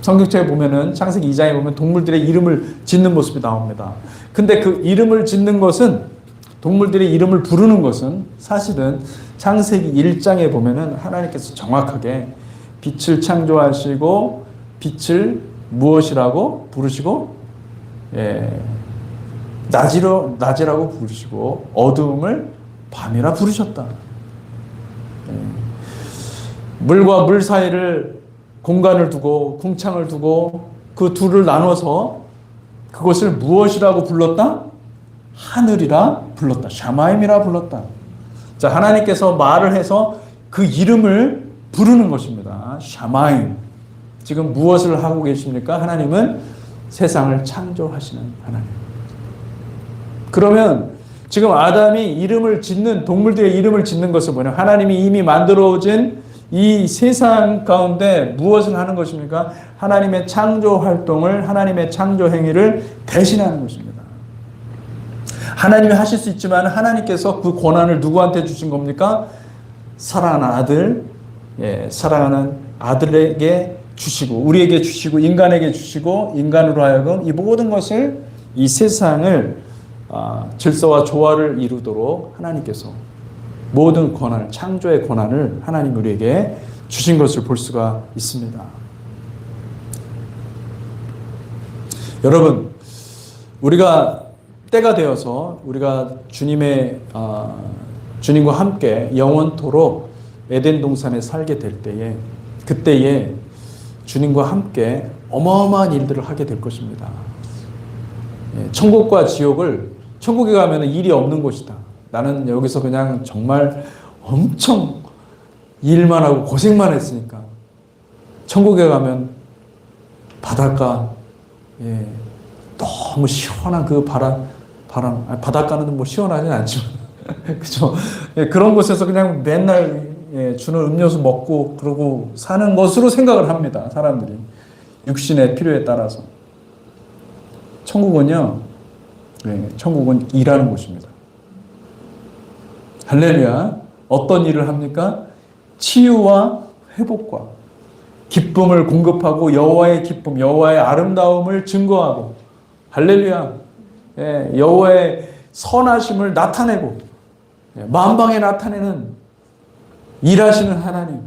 성경책에 보면은 창세기 2장에 보면 동물들의 이름을 짓는 모습이 나옵니다. 근데 그 이름을 짓는 것은, 동물들의 이름을 부르는 것은 사실은 창세기 1장에 보면은 하나님께서 정확하게 빛을 창조하시고 빛을 무엇이라고 부르시고 낮이라고 부르시고 어두움을 밤이라 부르셨다. 물과 물 사이를 공간을 두고 궁창을 두고 그 둘을 나눠서 그것을 무엇이라고 불렀다? 하늘이라 불렀다. 샤마임이라 불렀다. 자, 하나님께서 말을 해서 그 이름을 부르는 것입니다. 샤마임. 지금 무엇을 하고 계십니까? 하나님은 세상을 창조하시는 하나님. 그러면 지금 아담이 이름을 짓는, 동물들의 이름을 짓는 것은 뭐냐? 하나님이 이미 만들어진 이 세상 가운데 무엇을 하는 것입니까? 하나님의 창조 활동을, 하나님의 창조 행위를 대신하는 것입니다. 하나님이 하실 수 있지만 하나님께서 그 권한을 누구한테 주신 겁니까? 사랑하는 아들, 사랑하는 아들에게 주시고, 우리에게 주시고, 인간에게 주시고, 인간으로 하여금 이 모든 것을, 이 세상을 질서와 조화를 이루도록 하나님께서 모든 권한을, 창조의 권한을 하나님 우리에게 주신 것을 볼 수가 있습니다. 여러분, 우리가 때가 되어서 우리가 주님과 함께 영원토록 에덴 동산에 살게 될 때에, 그때에 주님과 함께 어마어마한 일들을 하게 될 것입니다. 천국과 지옥을, 천국에 가면 일이 없는 곳이다. 나는 여기서 그냥 정말 엄청 일만 하고 고생만 했으니까 천국에 가면 바닷가, 너무 시원한 그 바람, 바닷가는 뭐 시원하진 않지만 그죠? 그런 곳에서 그냥 맨날 주는 음료수 먹고 그러고 사는 것으로 생각을 합니다. 사람들이 육신의 필요에 따라서. 천국은요, 천국은 일하는 곳입니다. 할렐루야. 어떤 일을 합니까? 치유와 회복과 기쁨을 공급하고 여호와의 기쁨, 여호와의 아름다움을 증거하고, 할렐루야. 여호와의 선하심을 나타내고 만방에 나타내는 일하시는 하나님.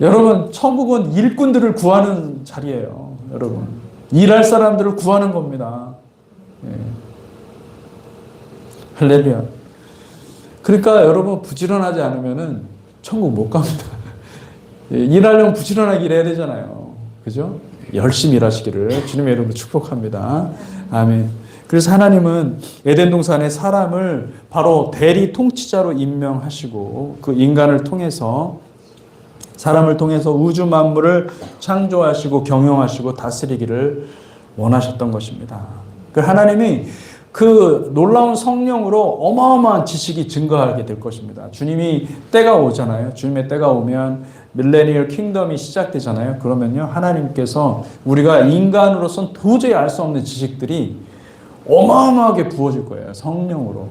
여러분, 천국은 일꾼들을 구하는 자리예요. 여러분, 일할 사람들을 구하는 겁니다. 할렐루야. 그러니까 여러분, 부지런하지 않으면은 천국 못 갑니다. 일하려면 부지런하게 일해야 되잖아요. 그죠? 열심히 일하시기를 주님의 이름으로 축복합니다. 아멘. 그래서 하나님은 에덴 동산의 사람을 바로 대리 통치자로 임명하시고 그 인간을 통해서, 사람을 통해서 우주 만물을 창조하시고 경영하시고 다스리기를 원하셨던 것입니다. 그 하나님이 그 놀라운 성령으로 어마어마한 지식이 증가하게 될 것입니다. 주님이 때가 오잖아요. 주님의 때가 오면 밀레니얼 킹덤이 시작되잖아요. 그러면요, 하나님께서 우리가 인간으로선 도저히 알 수 없는 지식들이 어마어마하게 부어질 거예요. 성령으로.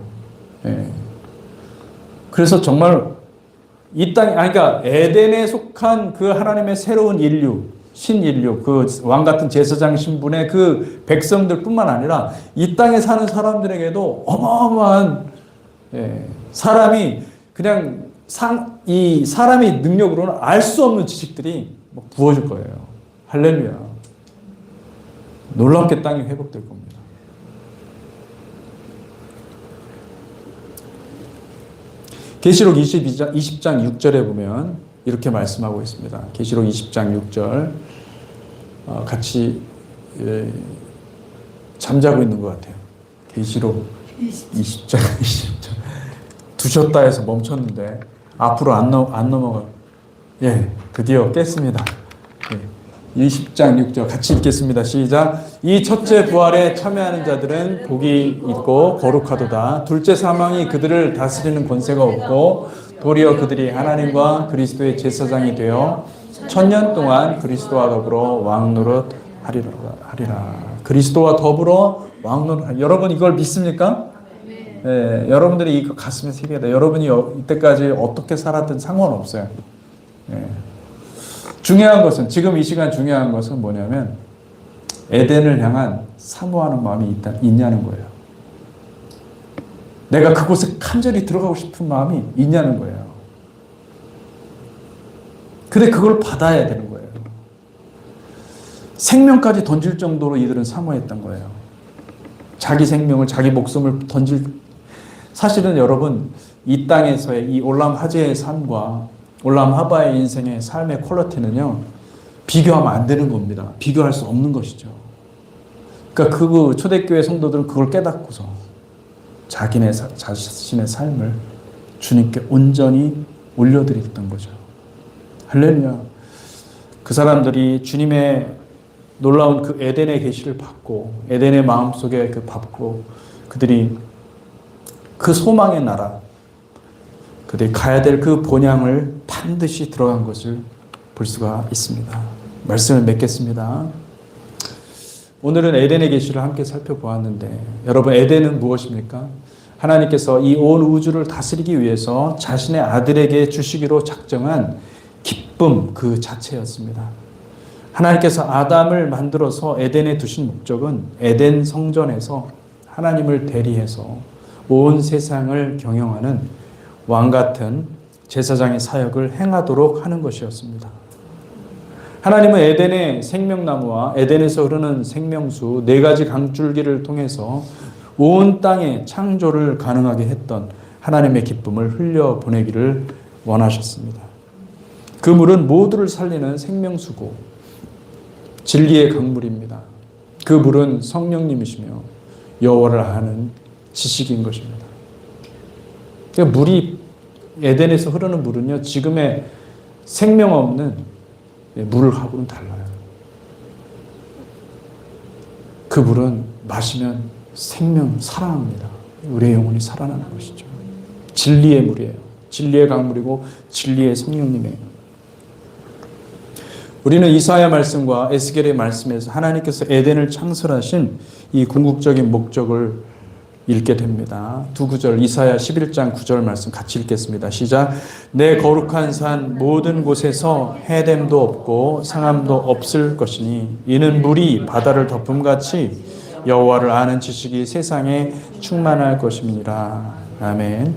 그래서 정말 이 땅, 그러니까 에덴에 속한 그 하나님의 새로운 인류, 신인류, 그 왕같은 제사장 신분의 그 백성들 뿐만 아니라 이 땅에 사는 사람들에게도 어마어마한, 사람이 그냥 이 사람의 능력으로는 알 수 없는 지식들이 부어질 거예요. 할렐루야. 놀랍게 땅이 회복될 겁니다. 계시록 20장 6절에 보면 이렇게 말씀하고 있습니다. 계시록 20장 6절 같이 잠자고 있는 것 같아요. 계시록 20장 20절 두셨다 해서 멈췄는데 앞으로 안 넘어가요. 드디어 깼습니다. 20장 6절 같이 읽겠습니다. 시작. 이 첫째 부활에 참여하는 자들은 복이 있고 거룩하도다. 둘째 사망이 그들을 다스리는 권세가 없고 도리어 그들이 하나님과 그리스도의 제사장이 되어 1000년 동안 그리스도와 더불어 왕노릇 하리라. 그리스도와 더불어 왕노릇. 여러분 이걸 믿습니까? 여러분들이 이거 가슴에 새겨야 돼요. 여러분이 이때까지 어떻게 살았든 상관없어요. 중요한 것은, 지금 이 시간 중요한 것은 뭐냐면 에덴을 향한 사모하는 마음이 있냐는 거예요. 내가 그곳에 간절히 들어가고 싶은 마음이 있냐는 거예요. 근데 그걸 받아야 되는 거예요. 생명까지 던질 정도로 이들은 사모했던 거예요. 자기 생명을, 자기 목숨을 던질. 사실은 여러분, 이 땅에서의 이 올람 하제의 삶과 올람 하바의 인생의 삶의 퀄리티는요, 비교하면 안 되는 겁니다. 비교할 수 없는 것이죠. 그러니까 그 초대교회 성도들은 그걸 깨닫고서 자신의 삶을 주님께 온전히 올려드렸던 거죠. 할렐루야. 그 사람들이 주님의 놀라운 그 에덴의 계시를 받고, 에덴의 마음속에 그 받고, 그들이 그 소망의 나라, 그들이 가야 될 그 본향을 반드시 들어간 것을 볼 수가 있습니다. 말씀을 맺겠습니다. 오늘은 에덴의 계시를 함께 살펴보았는데, 여러분, 에덴은 무엇입니까? 하나님께서 이 온 우주를 다스리기 위해서 자신의 아들에게 주시기로 작정한 기쁨 그 자체였습니다. 하나님께서 아담을 만들어서 에덴에 두신 목적은 에덴 성전에서 하나님을 대리해서 온 세상을 경영하는 왕 같은 제사장의 사역을 행하도록 하는 것이었습니다. 하나님은 에덴의 생명나무와 에덴에서 흐르는 생명수 4가지 강줄기를 통해서 온 땅에 창조를 가능하게 했던 하나님의 기쁨을 흘려보내기를 원하셨습니다. 그 물은 모두를 살리는 생명수고 진리의 강물입니다. 그 물은 성령님이시며 여호와를 아는 지식인 것입니다. 그러니까 물이, 에덴에서 흐르는 물은요, 지금의 생명 없는 물하고는 달라요. 그 물은 마시면 생명, 살아납니다. 우리의 영혼이 살아나는 것이죠. 진리의 물이에요. 진리의 강물이고 진리의 성령님이에요. 우리는 이사야 말씀과 에스겔의 말씀에서 하나님께서 에덴을 창설하신 이 궁극적인 목적을 읽게 됩니다. 두 구절, 이사야 11장 9절 말씀 같이 읽겠습니다. 시작. 내 거룩한 산 모든 곳에서 해됨도 없고 상함도 없을 것이니 이는 물이 바다를 덮음같이 여호와를 아는 지식이 세상에 충만할 것임이니라. 아멘.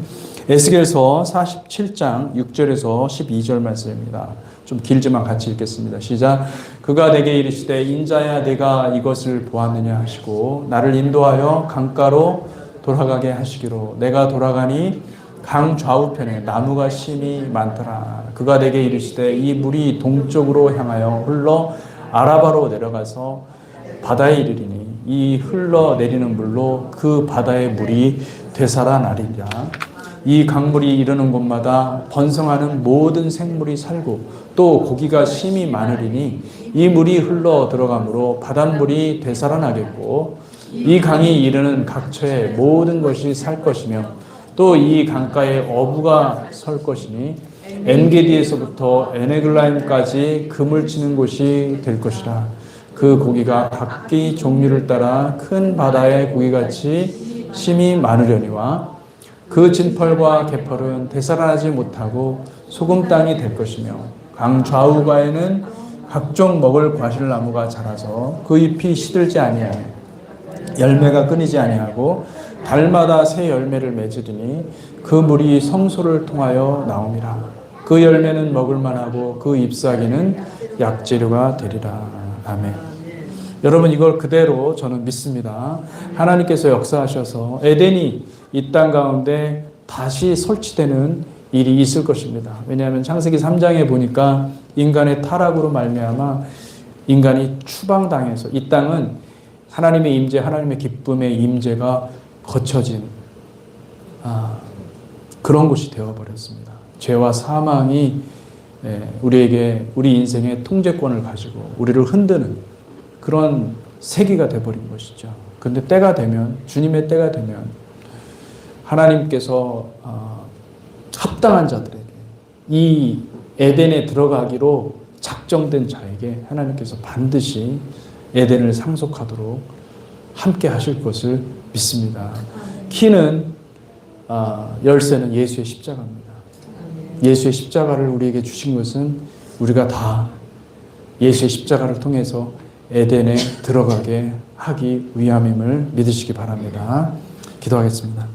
에스겔서 47장 6절에서 12절 말씀입니다. 좀 길지만 같이 읽겠습니다. 시작. 그가 내게 이르시되 인자야 내가 이것을 보았느냐 하시고 나를 인도하여 강가로 돌아가게 하시기로 내가 돌아가니 강 좌우편에 나무가 심이 많더라. 그가 내게 이르시되 이 물이 동쪽으로 향하여 흘러 아라바로 내려가서 바다에 이르리니 이 흘러내리는 물로 그 바다의 물이 되살아나리라. 이 강물이 이르는 곳마다 번성하는 모든 생물이 살고 또 고기가 심이 많으리니 이 물이 흘러 들어가므로 바닷물이 되살아나겠고 이 강이 이르는 각처에 모든 것이 살 것이며 또 이 강가에 어부가 설 것이니 엔게디에서부터 에네글라임까지 금을 치는 곳이 될 것이라. 그 고기가 각기 종류를 따라 큰 바다의 고기같이 심이 많으려니와 그 진펄과 개펄은 되살아나지 못하고 소금 땅이 될 것이며 강 좌우가에는 각종 먹을 과실나무가 자라서 그 잎이 시들지 아니하며 열매가 끊이지 아니하고 달마다 새 열매를 맺으리니 그 물이 성소를 통하여 나옴이라. 그 열매는 먹을 만하고 그 잎사귀는 약재료가 되리라. 아멘. 여러분 이걸 그대로 저는 믿습니다. 하나님께서 역사하셔서 에덴이 이 땅 가운데 다시 설치되는 일이 있을 것입니다. 왜냐하면 창세기 3장에 보니까 인간의 타락으로 말미암아 인간이 추방당해서 이 땅은 하나님의 임재, 하나님의 기쁨의 임재가 거쳐진 그런 곳이 되어버렸습니다. 죄와 사망이 우리에게 우리 인생의 통제권을 가지고 우리를 흔드는 그런 세기가 되어버린 것이죠. 그런데 때가 되면, 주님의 때가 되면 하나님께서 합당한 자들에게 이 에덴에 들어가기로 작정된 자에게 하나님께서 반드시 에덴을 상속하도록 함께 하실 것을 믿습니다. 키는 열쇠는 예수의 십자가입니다. 예수의 십자가를 우리에게 주신 것은 우리가 다 예수의 십자가를 통해서 에덴에 들어가게 하기 위함임을 믿으시기 바랍니다. 기도하겠습니다.